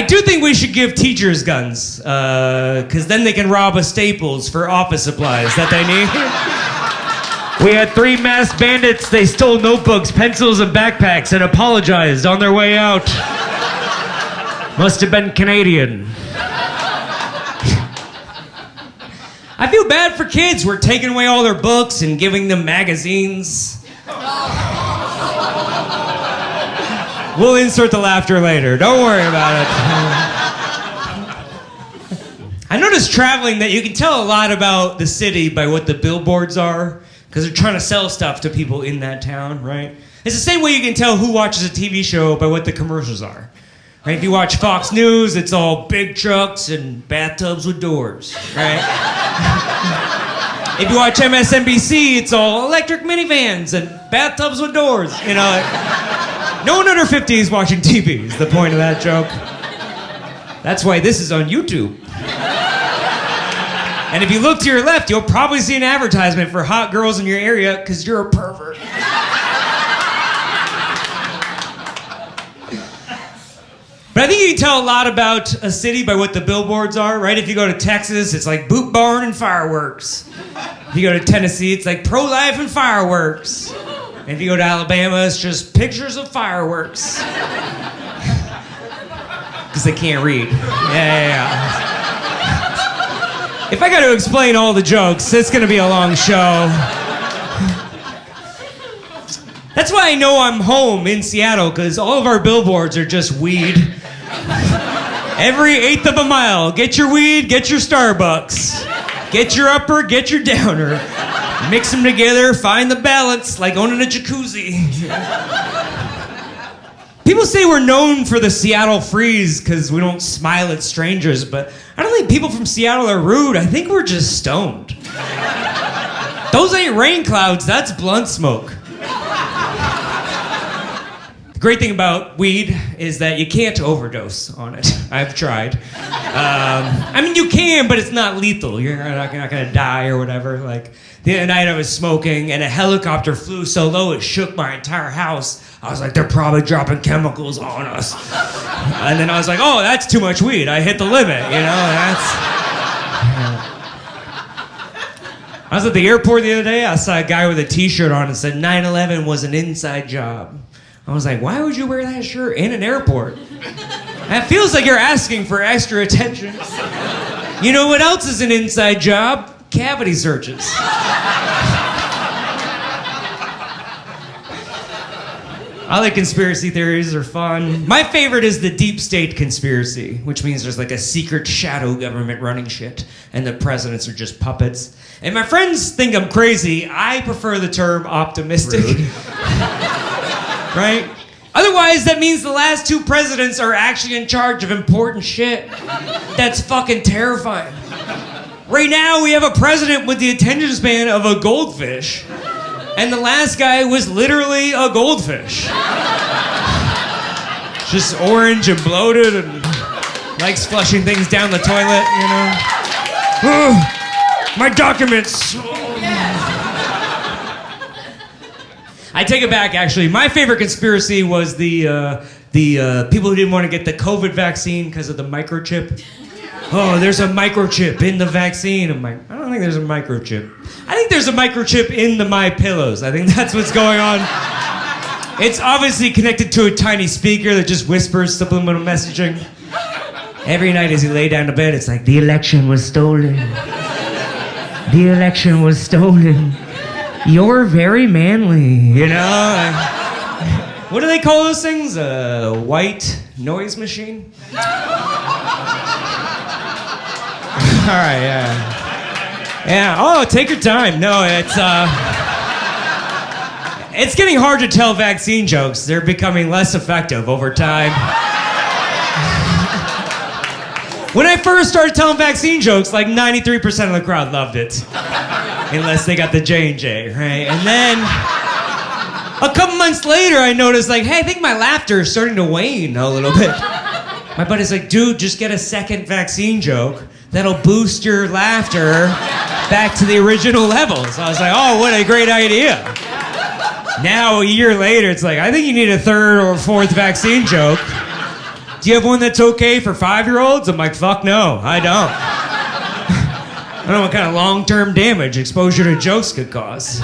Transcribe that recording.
I do think we should give teachers guns, because then they can rob a Staples for office supplies that they need. We had 3 masked bandits. They stole notebooks, pencils, and backpacks and apologized on their way out. Must have been Canadian. I feel bad for kids. We're taking away all their books and giving them magazines. We'll insert the laughter later. Don't worry about it. I noticed traveling that you can tell a lot about the city by what the billboards are, because they're trying to sell stuff to people in that town, right? It's the same way you can tell who watches a TV show by what the commercials are. Right? If you watch Fox News, it's all big trucks and bathtubs with doors, right? If you watch MSNBC, it's all electric minivans and bathtubs with doors, you know. No one under 50 is watching TV, is the point of that joke. That's why this is on YouTube. And if you look to your left, you'll probably see an advertisement for hot girls in your area because you're a pervert. But I think you can tell a lot about a city by what the billboards are, right? If you go to Texas, it's like boot barn and fireworks. If you go to Tennessee, it's like pro-life and fireworks. And if you go to Alabama, it's just pictures of fireworks. Because they can't read. Yeah. If I got to explain all the jokes, it's going to be a long show. That's why I know I'm home in Seattle, because all of our billboards are just weed. Every 1/8 of a mile, get your weed, get your Starbucks. Get your upper, get your downer. Mix them together, find the balance, like owning a jacuzzi. People say we're known for the Seattle freeze because we don't smile at strangers, but I don't think people from Seattle are rude. I think we're just stoned. Those ain't rain clouds, that's blunt smoke. The great thing about weed is that you can't overdose on it. I've tried. I mean, you can, but it's not lethal. You're not gonna die or whatever. Like, the other night I was smoking and a helicopter flew so low it shook my entire house. I was like, they're probably dropping chemicals on us. And then I was like, oh, that's too much weed. I hit the limit, you know? I was at the airport the other day. I saw a guy with a t-shirt on and said 9/11 was an inside job. I was like, why would you wear that shirt in an airport? That feels like you're asking for extra attention. You know what else is an inside job? Cavity searches. I like conspiracy theories, they're fun. My favorite is the deep state conspiracy, which means there's like a secret shadow government running shit, and the presidents are just puppets. And my friends think I'm crazy. I prefer the term optimistic. Right? Otherwise, that means the last 2 presidents are actually in charge of important shit. That's fucking terrifying. Right now, we have a president with the attention span of a goldfish. And the last guy was literally a goldfish. Just orange and bloated and likes flushing things down the toilet, you know? Oh, my documents. I take it back, actually. My favorite conspiracy was the people who didn't want to get the COVID vaccine because of the microchip. Oh, there's a microchip in the vaccine. I'm like, I don't think there's a microchip. I think there's a microchip in the My Pillows. I think that's what's going on. It's obviously connected to a tiny speaker that just whispers subliminal messaging. Every night as you lay down to bed, it's like, the election was stolen. The election was stolen. You're very manly, you know? What do they call those things? A white noise machine? All right, yeah. Yeah, oh, take your time. No, it's getting hard to tell vaccine jokes. They're becoming less effective over time. When I first started telling vaccine jokes, like 93% of the crowd loved it. Unless they got the J&J, right? And then a couple months later, I noticed, like, hey, I think my laughter is starting to wane a little bit. My buddy's like, dude, just get a second vaccine joke. That'll boost your laughter back to the original levels. I was like, oh, what a great idea. Now, a year later, it's like, I think you need a 3rd or 4th vaccine joke. Do you have one that's okay for 5-year-olds? I'm like, fuck no, I don't. I don't know what kind of long-term damage exposure to jokes could cause.